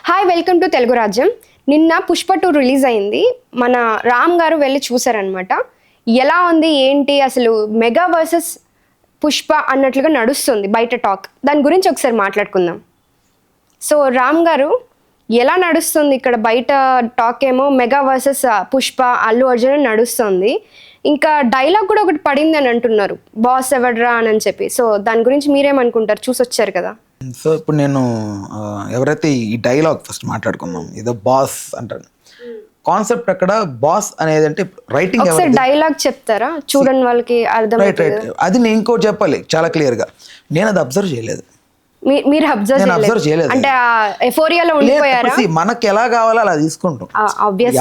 Hi, welcome to Telugu రాజ్యం. నిన్న Pushpa 2 release అయింది. మన రామ్ గారు వెళ్ళి చూసారనమాట. ఎలా ఉంది ఏంటి అసలు మెగా వర్సెస్ పుష్ప అన్నట్లుగా నడుస్తుంది బయట టాక్. దాని గురించి ఒకసారి మాట్లాడుకుందాం. సో రామ్ గారు, ఎలా నడుస్తుంది ఇక్కడ బయట టాక్? ఏమో మెగా వర్సెస్ పుష్ప అల్లు అర్జున్ నడుస్తుంది. ఇంకా డైలాగ్ కూడా ఒకటి పడింది అని అంటున్నారు, బాస్ ఎవడ్రా అని చెప్పి. సో దాని గురించి మీరేమనుకుంటారు? చూసి వచ్చారు కదా. సో ఇప్పుడు నేను ఎవరైతే ఈ డైలాగ్ ఫస్ట్ మాట్లాడుకున్నాం, ఏదో బాస్ అంటారు కాన్సెప్ట్. అక్కడ బాస్ అనేది అంటే రైటింగ్ ఒకసారి డైలాగ్ చెప్తారా, చూడని వాళ్ళకి అర్థం. అది నేను ఇంకోటి చెప్పాలి చాలా క్లియర్ గా. నేను అది అబ్జర్వ్ చేయలేదు. మీరు అబ్జర్వ్ చేయలేదు అంటే ఎఫోరియాలో ఉండిపోయారా? మనకి ఎలా కావాలో అలా తీసుకుంటాం.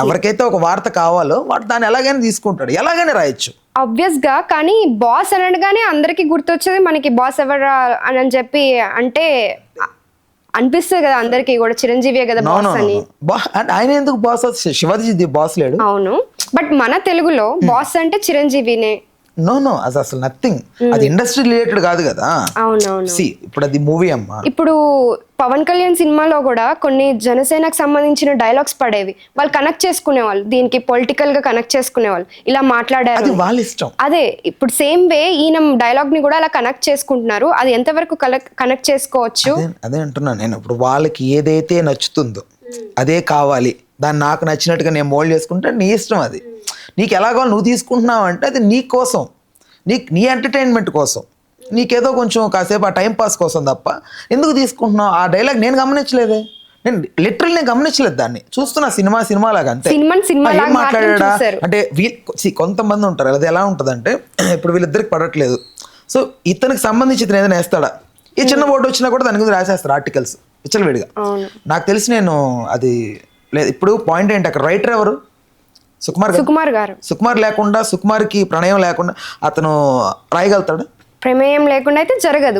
ఎవరికైతే ఒక వార్త కావాలో వాడు దాన్ని ఎలాగైనా తీసుకుంటాడు, ఎలాగైనా రాయొచ్చు ఆబ్వియస్ గా. కానీ బాస్ అనగానే అందరికి గుర్తొచ్చేది మనకి బాస్ ఎవరా అని చెప్పి అంటే అనిపిస్తుంది కదా అందరికి కూడా, చిరంజీవి కదా బాస్ అని. ఆయన ఎందుకు బాస్? శివాజీ బాస్ లేడు. అవును, బట్ మన తెలుగులో బాస్ అంటే చిరంజీవినే. నో అది అసలు నథింగ్. అది ఇండస్ట్రీ రిలేటెడ్ కాదు కదా. అవునవును. ఇప్పుడు అది మూవీ అమ్మా. ఇప్పుడు పవన్ కళ్యాణ్ సినిమాలో కూడా కొన్ని జనసేనకు సంబంధించిన డైలాగ్స్ పడేవి, వాళ్ళు కనెక్ట్ చేసుకునేవాళ్ళు, దీనికి పొలిటికల్ గా కనెక్ట్ చేసుకునేవాళ్ళు, ఇలా మాట్లాడారు, వాళ్ళ ఇష్టం. అదే ఇప్పుడు సేమ్ వే ఈయన డైలాగ్ ని కూడా అలా కనెక్ట్ చేసుకుంటున్నారు. అది ఎంతవరకు కనెక్ట్ చేసుకోవచ్చు? అదే అంటున్నాను నేను. ఇప్పుడు వాళ్ళకి ఏదైతే నచ్చుతుందో అదే కావాలి, దాన్ని నాకు నచ్చినట్టుగా నేను మోల్డ్ చేసుకుంటే నీ ఇష్టం. అది నీకు ఎలా కావాలి నువ్వు తీసుకుంటున్నావు అంటే అది నీ కోసం, నీ ఎంటర్టైన్మెంట్ కోసం, నీకేదో కొంచెం కాసేపు ఆ టైం పాస్ కోసం తప్ప ఎందుకు తీసుకుంటున్నావు? ఆ డైలాగ్ నేను గమనించలేదే. నేను లిటరల్ గమనించలేదు దాన్ని. చూస్తున్నా సినిమా లాగా అంతే. ఏం మాట్లాడా అంటే కొంతమంది ఉంటారు, అది ఎలా ఉంటుంది అంటే ఇప్పుడు వీళ్ళిద్దరికి పడట్లేదు, సో ఇతనికి సంబంధించి ఇతను ఏదైనా వేస్తాడా, ఈ చిన్న బోర్డు వచ్చినా కూడా దాని గురించి రాసేస్తారు ఆర్టికల్స్ విచ్చలవిడిగా. నాకు తెలిసి నేను అది లేదు. ఇప్పుడు పాయింట్ ఏంటి, అక్కడ రైటర్ ఎవరు? సుకుమార్ గారు. సుకుమార్ లేకుండా, సుకుమార్కి ప్రణయం లేకుండా అతను రాయగలుగుతాడు? ప్రమేయం లేకుండా అయితే జరగదు.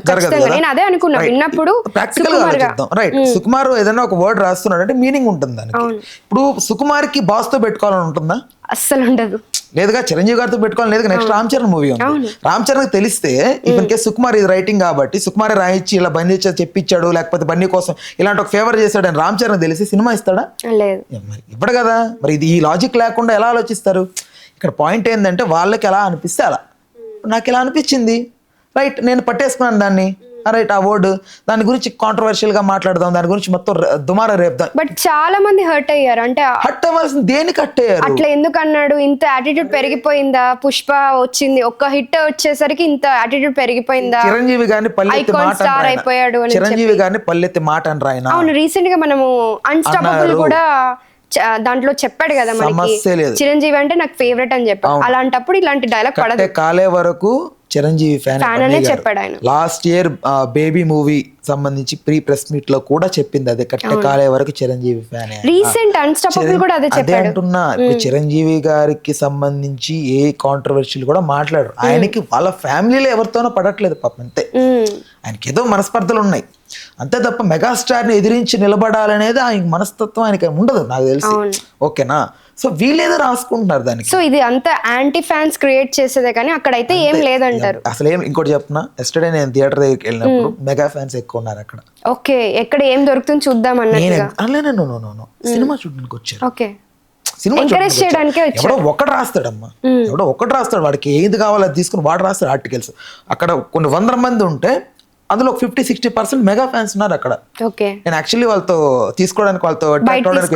నేను అదే అనుకున్నా విన్నప్పుడు. ప్రాక్టికల్ గా ఆలోచిద్దాం. రైట్, సుకుమార్ ఏదైనా ఒక వర్డ్ రాస్తున్నాడు అంటే మీనింగ్ ఉంటుంది దానికి. ఇప్పుడు సుకుమార్కి బాస్ తో పెట్టుకోవాలని ఉంటుందా? అస్సలు ఉండదు. లేదుగా. చిరంజీవి గారితో పెట్టుకోవాలి లేదు. నెక్స్ట్ రామ్ చరణ్ మూవీ ఉంది. రామ్ చరణ్ తెలిస్తే ఇవన్ కేసు సుకుమార్ ఇది రైటింగ్ కాబట్టి సుకుమార్ రాయించి ఇలా బంద్ చెప్పించాడు, లేకపోతే బన్నీ కోసం ఇలాంటి ఒక ఫేవర్ చేశాడు అని రామ్ చరణ్ తెలిసి సినిమా ఇస్తాడా? లేదు, ఇవ్వడు కదా. మరి ఇది ఈ లాజిక్ లేకుండా ఎలా ఆలోచిస్తారు? ఇక్కడ పాయింట్ ఏంటంటే వాళ్ళకి ఎలా అనిపిస్తే అలా. నాకు ఎలా అనిపించింది, రైట్, నేను పట్టేసుకున్నాను దాన్ని, రైట్, ఆ వర్డ్ దాని గురించి కాంట్రవర్షియల్ గా మాట్లాడదాం, దాని గురించి మొత్తం దుమారా రేపుదాం. బట్ చాలా మంది హర్ట్ అయ్యారు. అంటే హర్ట్ అవ్వాల్సింది దేనికి హర్ట్ అయ్యారు? అట్లా ఎందుకు అన్నాడు? ఇంత యాటిట్యూడ్ పెరిగిపోయిందా? పుష్ప వచ్చింది, ఒక్క హిట్ వచ్చేసరికి ఇంత యాటిట్యూడ్ పెరిగిపోయిందా? చిరంజీవి గారిని పల్లెత్తి మాట అయిపోయాడు. చిరంజీవి గారిని పల్లెత్తి మాట అని రాయన. అవును, రీసెంట్ గా మనము అన్స్టాపబుల్ కూడా దాంట్లో చెప్పాడు కదా మనకి, చిరంజీవి అంటే నాకు ఫేవరెట్ అని చెప్పాడు. అలాంటప్పుడు ఇలాంటి డైలాగ్ పడదు. కాలే వరకు చిరంజీవి ఫ్యాన్ అనే చెప్పాడు ఆయన. లాస్ట్ ఇయర్ బేబీ మూవీ సంబంధించి ప్రెస్ మీట్ లో కూడా చెప్పింది అదే, కట్ట కాలే వరకు చిరంజీవి ఫ్యాన్. రీసెంట్ అన్స్టాపబుల్ కూడా అదే చెప్పాడు. అంటున్నా, ఇప్పుడు చిరంజీవి గారికి సంబంధించి ఏ కాంట్రవర్షియల్ కూడా మాట్లాడరు. ఆయనకి వాళ్ళ ఫ్యామిలీలో ఎవరితోనో పడట్లేదు పాపం, అంతే. ఆయనకి ఏదో మనస్పర్ధలు ఉన్నాయి అంతే తప్ప మెగాస్టార్ ని ఎదిరించి నిలబడాలనేది ఆయన మనస్తత్వం ఆయనకి ఉండదు నాకు తెలిసి. ఓకేనా? సో వీళ్ళేదో రాసుకుంటున్నారు దానికి. సో ఇది అంతా యాంటీ ఫ్యాన్స్ క్రియేట్ చేసేదే కానీ అక్కడైతే ఏం లేదంటారు. అసలు ఏం ఇంకోటి చెప్తున్నా, ఎస్టర్డే నేను థియేటర్ దగ్గరికి వెళ్ళినప్పుడు మెగా ఫ్యాన్స్ ఎక్కువ ఉన్నారు అక్కడ. ఓకే, ఎక్కడ ఏం దొరుకుతుంది చూద్దాం అన్నట్టుగా. సినిమా చూడడానికి వచ్చారు. ఓకే, సినిమా ఎంకరేజ్ చేయడానికి ఎవడో ఒకటి రాస్తాడమ్మా, ఎవడో ఒకటి రాస్తాడు, వాడికి ఏది కావాలో అది తీసుకుని వాడు రాస్తాడు ఆర్టికల్స్. అక్కడ కొన్ని 100 మంది ఉంటే అందులో 50-60% మెగా ఫ్యాన్స్ ఉన్నారు అక్కడ. నేను యాక్చువల్లీ వాళ్ళతో తీసుకోవడానికి, వాళ్ళతో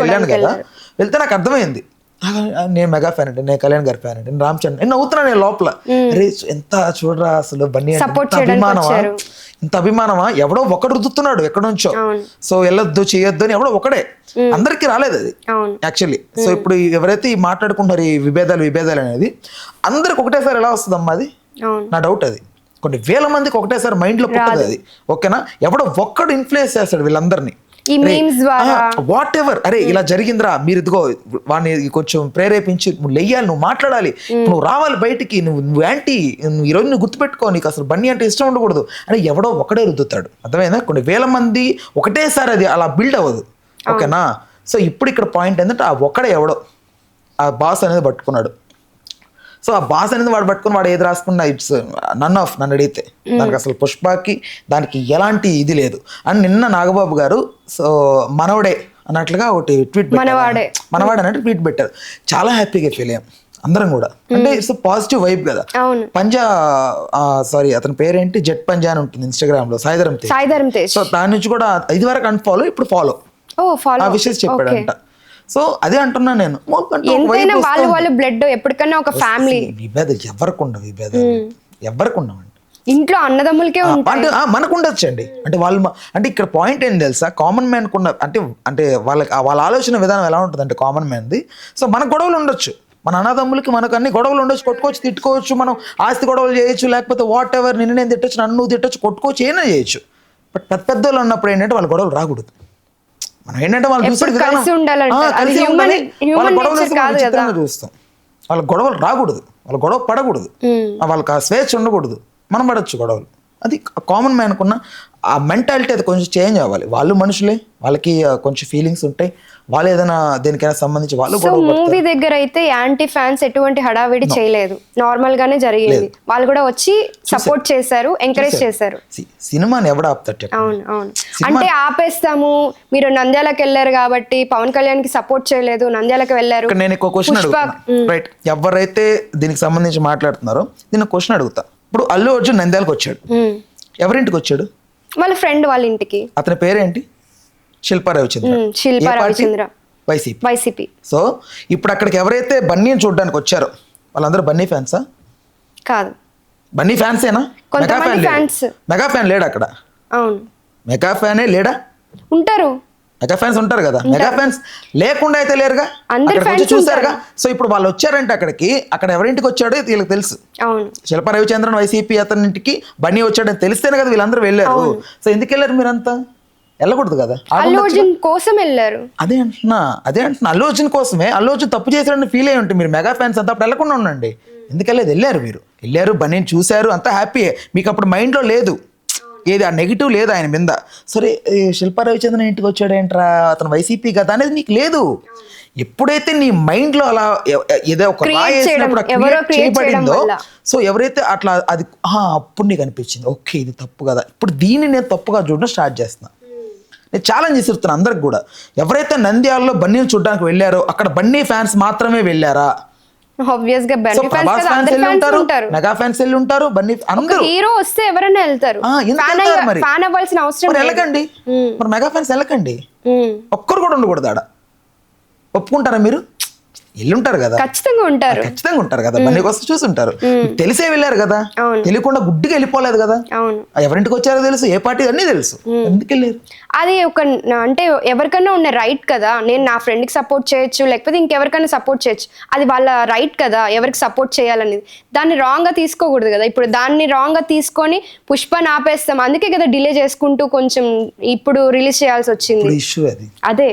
వెళ్ళాను కదా. వెళ్తే నాకు అర్థమైంది, నేను మెగా ఫ్యాన్ అంటే, నేను కళ్యాణ్ గారి ఫ్యాన్ అంటే, నేను రామ్ చరణ్, నేను నవ్వుతున్నా నేను లోపల. అరే ఎంత చూడరా అసలు బన్నీ అభిమానమా, ఇంత అభిమానమా? ఎవడో ఒకడు రుద్దుతున్నాడు ఎక్కడి నుంచో. సో వెళ్ళొద్దు చేయొద్దు అని ఎవడో ఒకడే, అందరికి రాలేదు అది యాక్చువల్లీ. సో ఇప్పుడు ఎవరైతే ఈ మాట్లాడుకుంటున్నారు ఈ విభేదాలు అనేది అందరికి ఒకటేసారి ఎలా వస్తుందమ్మా? అది నా డౌట్. అది కొన్ని వేల మందికి ఒకటేసారి మైండ్ లో పుట్టదు అది. ఓకేనా? ఎవడో ఒక్కడు ఇన్ఫ్లుయెన్స్ చేస్తాడు వీళ్ళందరినీ, వాట్ ఎవర్. అరే ఇలా జరిగిందిరా, మీరు ఇదిగో వాడిని కొంచెం ప్రేరేపించి నువ్వు లెయ్యాలి, నువ్వు మాట్లాడాలి, నువ్వు రావాలి బయటికి, నువ్వు యాంటీ, నువ్వు ఈరోజు నువ్వు గుర్తుపెట్టుకో, నీకు అసలు బన్నీ అంటే ఇష్టం ఉండకూడదు అని ఎవడో ఒకడే రుద్దుతాడు. అర్థమైందా? కొన్ని వేల మంది ఒకటేసారి అది అలా బిల్డ్ అవ్వదు. ఓకేనా? సో ఇప్పుడు ఇక్కడ పాయింట్ ఏంటంటే ఆ ఒక్కడే ఎవడో ఆ బాస్ అనేది పట్టుకున్నాడు. సో ఆ బాస్ అనేది వాడు పట్టుకుని వాడు ఏది రాసుకున్నా ఇట్స్ నన్ ఆఫ్, నన్ను అడిగితే దానికి అసలు పుష్పకి దానికి ఎలాంటి ఇది లేదు. అండ్ నిన్న నాగబాబు గారు సో మనవడే అన్నట్లుగా ఒకటి ట్వీట్ మనవాడే అన్నట్టు ట్వీట్ పెట్టారు. చాలా హ్యాపీగా ఫీల్ అయ్యాం అందరం కూడా. అంటే ఇట్స్ పాజిటివ్ వైబ్ కదా. అవును. పంజా సారీ అతని పేరేంటి, జెట్ పంజా అని ఉంటుంది ఇన్స్టాగ్రామ్ లో, సాయిధరం తేజ్. సో దాని నుంచి కూడా ఇది వరకు అన్ఫాలో, ఇప్పుడు ఫాలో ఆ విషయం చెప్పాడంట. సో అదే అంటున్నా నేను, ఎంతైనా వాళ్ళు బ్లడ్ ఎప్పటికన్నా ఒక ఫ్యామిలీ. విభేదం ఎవరికి ఉండవు, ఎవరికి ఉండవండి. ఇంట్లో అన్నదమ్ములకే అంటే మనకు ఉండొచ్చు అండి. అంటే వాళ్ళు అంటే ఇక్కడ పాయింట్ ఏంటి తెలుసా, కామన్ మ్యాన్ కు అంటే వాళ్ళ ఆలోచన విధానం ఎలా ఉంటుంది అంటే కామన్ మ్యాన్ది. సో మనకు గొడవలు ఉండొచ్చు, మన అన్నదమ్ములకి మనకు అన్ని గొడవలు ఉండొచ్చు, కొట్టుకోవచ్చు, తిట్టుకోవచ్చు, మనం ఆస్తి గొడవలు చేయొచ్చు, లేకపోతే వాట్ ఎవర్, నిన్ను నేను తిట్టొచ్చు, నన్ను నువ్వు తిట్టొచ్చు, కొట్టుకోవచ్చు, ఏమైనా చేయొచ్చు. బట్ పెద్ద వాళ్ళు ఉన్నప్పుడు ఏంటంటే వాళ్ళ గొడవలు రాకూడదు. మనం ఏంటంటే వాళ్ళు చూస్తాం, చూస్తాం వాళ్ళ గొడవలు రాకూడదు, వాళ్ళ గొడవ పడకూడదు, వాళ్ళకి ఆ స్వేచ్ఛ ఉండకూడదు, మనం పడవచ్చు గొడవలు. అది కామన్ మ్యాన్కు ఉన్న ఆ మెంటాలిటీ అది కొంచెం చేంజ్ అవ్వాలి. వాళ్ళు మనుషులే, వాళ్ళకి కొంచెం ఫీలింగ్స్ ఉంటాయి, వాళ్ళు ఏదైనా దేనికైనా సంబంధించి వాళ్ళు. మూవీ దగ్గర అయితే యాంటీ ఫ్యాన్స్ ఎటువంటి హడావిడి చేయలేదు, నార్మల్ గానే జరిగింది. వాళ్ళు కూడా వచ్చి సపోర్ట్ చేశారు, ఎంకరేజ్ చేశారు. సినిమాని ఎవడు ఆపుతాడు? అవును అవును. అంటే ఆపేస్తాము, మీరు నంద్యాలకు వెళ్ళారు కాబట్టి పవన్ కళ్యాణ్ కి సపోర్ట్ చేయలేదు, నంద్యాలకు వెళ్ళారు. నేను ఒక క్వశ్చన్ అడుగుతాను, రైట్? ఎవరైతే దీనికి సంబంధించి మాట్లాడుతున్నారో దీని క్వశ్చన్ అడుగుతా. ఇప్పుడు అల్లు అర్జున్ నంద్యాలకు వచ్చాడు, ఎవరింటికి వచ్చాడు? వాళ్ళ ఫ్రెండ్ వాళ్ళ ఇంటికి. అతని పేరేంటి? శిల్పా రవిచంద్ర, వైసీపీ. సో ఇప్పుడు అక్కడికి ఎవరైతే బన్నీని చూడడానికి వచ్చారో వాళ్ళందరూ బన్నీ ఫ్యాన్సా? కాదు. బన్నీ ఫ్యాన్సేనా? మెగా ఫ్యాన్ లేడా అక్కడ? అవును, మెగా ఫ్యానే లేడా? ఉంటారు, మెగా ఫ్యాన్స్ ఉంటారు కదా. మెగా ఫ్యాన్స్ లేకుండా అయితే లేరుగా, చూసారుగా. సో ఇప్పుడు వాళ్ళు వచ్చారంటే అక్కడికి, అక్కడ ఎవరింటికి వచ్చాడో వీళ్ళకి తెలుసు. శిల్పా రవిచంద్రన్ వైసీపీ అతని ఇంటికి బన్నీ వచ్చాడని తెలిస్తేనే కదా వీళ్ళందరూ వెళ్ళారు. సో ఎందుకు వెళ్ళారు మీరంతా? వెళ్ళకూడదు కదా. అల్లు అర్జున్ కోసం వెళ్ళారు. అదే అంటున్నా అల్లు అర్జున్ కోసమే. అల్లు అర్జున్ తప్పు చేశాడని ఫీల్ అయ్యి ఉంటుంది. మీరు మెగా ఫ్యాన్స్ అంతా అప్పుడు వెళ్ళకుండా ఉండండి. ఎందుకెళ్ళేది? వెళ్ళారు, మీరు వెళ్ళారు, బన్నీని చూశారు, అంతా హ్యాపీయే. మీకు అప్పుడు మైండ్లో లేదు ఏది, ఆ నెగిటివ్ లేదు ఆయన మీద. సరే శిల్పా రవిచంద్రన్ ఇంటికి వచ్చాడేంట్రా, అతను వైసీపీ కదా అనేది నీకు లేదు. ఎప్పుడైతే నీ మైండ్ లో అలా ఏదో ఒక చేయబడిందో, సో ఎవరైతే అట్లా అది అప్పుడు నీకు అనిపించింది ఓకే ఇది తప్పు కదా, ఇప్పుడు దీన్ని నేను తప్పుగా చూడడం స్టార్ట్ చేస్తున్నా. నేను ఛాలెంజ్ చేస్తున్నాను అందరికి కూడా, ఎవరైతే నంద్యాలలో బన్నీని చూడడానికి వెళ్ళారో అక్కడ బన్నీ ఫ్యాన్స్ మాత్రమే వెళ్ళారా? మెగా ఫ్యాన్స్ వెళ్ళి ఉంటారు, బన్నీ అందరూ. హీరో వస్తే ఎవరైనా వెళ్తారు, ఫ్యాన్ అవ్వాల్సిన అవసరం వెళ్ళకండి. మరి మెగా ఫ్యాన్స్ వెళ్ళకండి, ఒక్కరు కూడా ఉండకూడదు ఆడ. ఒప్పుకుంటారా మీరు? వెళ్ళుంటారు కదా, ఖచ్చితంగా ఉంటారు కదా, బన్నీ కోసం చూసుంటారు, తెలిసే వెళ్ళారు కదా, తెలియకుండా గుడ్డిగా వెళ్ళిపోలేదు కదా. ఎవరింటికి వచ్చారో తెలుసు, ఏ పార్టీ అన్నీ తెలుసు, ఎందుకు వెళ్ళారు? అది ఒక అంటే ఎవరికైనా ఉన్న రైట్ కదా. నేను నా ఫ్రెండ్ కి సపోర్ట్ చేయొచ్చు, లేకపోతే ఇంకెవరికైనా సపోర్ట్ చేయొచ్చు, అది వాళ్ళ రైట్ కదా ఎవరికి సపోర్ట్ చేయాలనేది. దాన్ని రాంగ్ గా తీసుకోకూడదు కదా. ఇప్పుడు దాన్ని రాంగ్ గా తీసుకొని పుష్పని ఆపేస్తాం, అందుకే కదా డిలే చేసుకుంటూ కొంచెం ఇప్పుడు రిలీజ్ చేయాల్సి వచ్చింది. అదే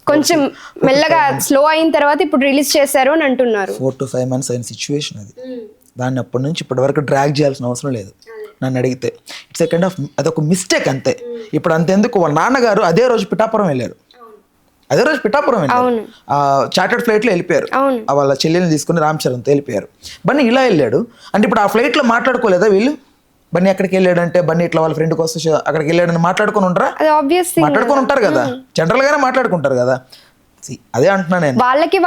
కొంచెం మెల్లగా స్లో అయిన తర్వాత ఇప్పుడు రిలీజ్ చేశారు అని అంటున్నారు. 4 to 5 months అయిన సిచ్యువేషన్ అది. దాన్ని అప్పటి నుంచి ఇప్పటి వరకు డ్రాగ్ చేయాల్సిన అవసరం లేదు నన్ను అడిగితే. ఇట్స్ ఎ కైండ్ ఆఫ్ అదొక మిస్టేక్ అంతే. ఇప్పుడు అంతెందుకు, వాళ్ళ నాన్నగారు అదే రోజు పిఠాపురం వెళ్ళారు, చార్టర్డ్ ఫ్లైట్లో వెళ్ళిపోయారు, వాళ్ళ చెల్లెల్ని తీసుకుని రామ్ చరణ్తో వెళ్ళిపోయారు. బన్నీ ఇలా వెళ్ళాడు అంటే ఇప్పుడు ఆ ఫ్లైట్లో మాట్లాడుకోలేదా వీళ్ళు? బన్నీ ఎక్కడికి వెళ్ళాడంటే బన్నీ ఇట్లా వాళ్ళ ఫ్రెండ్ కోసం అక్కడికి వెళ్ళాడని మాట్లాడుకొని ఉంటారా? మాట్లాడుకొని ఉంటారు కదా, జనరల్ గానే మాట్లాడుకుంటారు కదా. అదే అంటున్నా నేను, వాళ్ళకి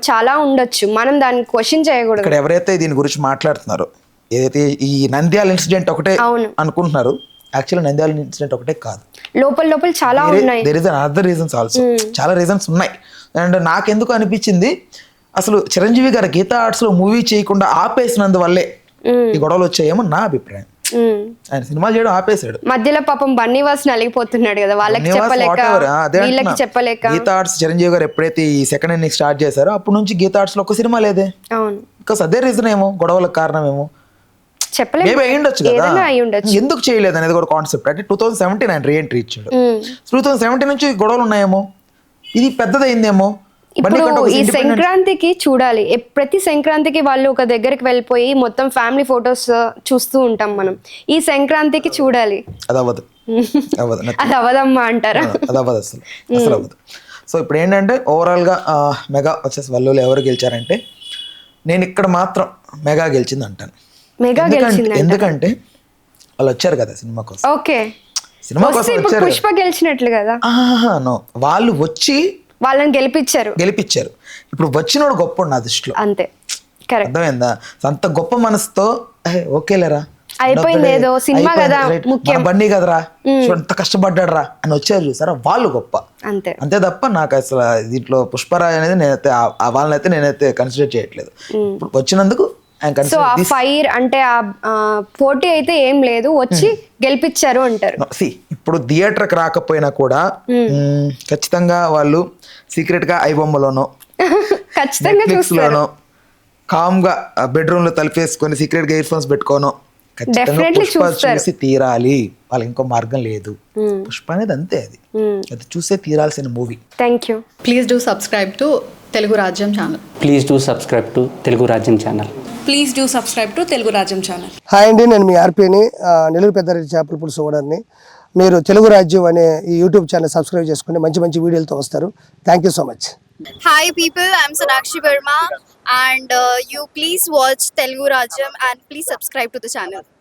చాలా ఉండొచ్చు, మనం దాన్ని క్వశ్చన్ చేయకూడదు. ఇక్కడ ఎవరైతే దీని గురించి మాట్లాడుతున్నారో, ఏదైతే ఈ నంద్యాల ఇన్సిడెంట్ ఒకటే అనుకుంటున్నారు, యాక్చువల్లీ నంద్యాల ఇన్సిడెంట్ ఒకటే కాదు, లోపల చాలా ఉన్నాయి. There is other reasons also, చాలా రీజన్స్ ఉన్నాయి. అండ్ నాకెందుకు అనిపించింది, అసలు చిరంజీవి గారు గీతా ఆర్ట్స్ లో మూవీ చేయకుండా ఆపేసినందువల్లే ఈ గొడవలు వచ్చాయేమో నా అభిప్రాయం. ఆయన సినిమాలు చేయడం ఆపేశాడు, మధ్యలో పాపం బన్నీ వాస్ నలిగిపోతున్నాడు కదా, వాళ్ళకి చెప్పలేక. గీతా ఆర్ట్స్ చిరంజీవి గారు ఎప్పుడైతే ఈ సెకండ్ ఇన్నింగ్ స్టార్ట్ చేశారో అప్పటి నుంచి గీతా ఆర్ట్స్ లో ఒక సినిమా లేదే. బికాస్ అదే రీజన్ ఏమో, గొడవలకు కారణం ఏమో మేబీ అయ్యుండొచ్చు కదా. ఎందుకు చేయలేదు అనేది కూడా కాన్సెప్ట్. అంటే 2017 ఆయన రీఎంట్రీ ఇచ్చాడు, 2017 నుంచి గొడవలు ఉన్నాయేమో, ఇది పెద్దదైందేమో. ఇప్పుడు ఈ సంక్రాంతికి చూడాలి, ప్రతి సంక్రాంతికి వాళ్ళు ఒక దగ్గరికి వెళ్ళిపోయి మొత్తం ఫ్యామిలీ ఫొటోస్ చూస్తూ ఉంటాం మనం. ఈ సంక్రాంతికి చూడాలి, అది అవ్వదు అది అవ్వదమ్మా అంటారా? అది అవ్వదు, అసలు అవ్వదు. సో ఇప్పుడు ఏంటంటే ఓవరాల్ గా మెగా వచ్చేసి వాళ్ళు ఎవరు గెలిచారంటే, నేను ఇక్కడ మాత్రం మెగా గెలిచింది అంటాను. ఎందుకంటే వాళ్ళు వచ్చారు కదా సినిమా కోసం. ఓకే, సినిమా కోసం ఇప్పుడు వచ్చారు. పుష్ప గెలిచినట్లు కదా. నో, వాళ్ళు వచ్చి వాళ్ళని గెలిపించారు. ఇప్పుడు వచ్చినోడు గొప్ప నా దృష్టిలో. అంతే, కరెక్ట్. అర్థమైందా? అంత గొప్ప మనసుతో ఓకేలేరా అయిపోయింది, ఏదో సినిమా కదా ముఖ్యం, బండి కదరా, ఎంత కష్టపడ్డాడు రా అని వచ్చారు చూసారా, వాళ్ళు గొప్ప. అంతే. అంతే తప్ప నాకు అసలు దీంట్లో పుష్పరాజ్ అనేది నేనైతే వాళ్ళనైతే నేనైతే కన్సిడర్ చేయట్లేదు. ఇప్పుడు వచ్చినందుకు సో ఆ ఫైర్ అంటే ఆ పోటీ అయితే ఏం లేదు, వచ్చి గెలిపించారు అంటారు. ఇప్పుడు థియేటర్కి రాకపోయినా కూడా ఖచ్చితంగా వాళ్ళు సీక్రెట్ గా ఐబొమ్మలోనో ఖచ్చితంగా లోనో కామ్ గా బెడ్రూమ్ లో తలుపేసుకొని సీక్రెట్ గా ఇయర్ ఫోన్స్ పెట్టుకోనో ఖచ్చితంగా పుష్ప చూసి తీరాలి, వాళ్ళకి ఇంకో మార్గం లేదు. పుష్ప అనేది అంతే, అది చూసే తీరాల్సిన movie. Thank you. Please do subscribe to Telugu Rajyam channel. Please do subscribe to Telugu Rajyam channel. Please do subscribe to Telugu Rajyam channel. Hi అండి, నేను మీ ఆర్పీని, నెల్లూరు పెద్దారెడ్డి చేపల పులుసు ఓనర్ని. మీరు తెలుగు రాజ్యం అనే ఈ యూట్యూబ్ ఛానల్ సబ్స్క్రైబ్ చేసుకుని మంచి మంచి వీడియోలతో వస్తారు. Thank you so much. Hi people, I'm Sonakshi Verma and you please watch Telugu Rajyam and please subscribe to the channel.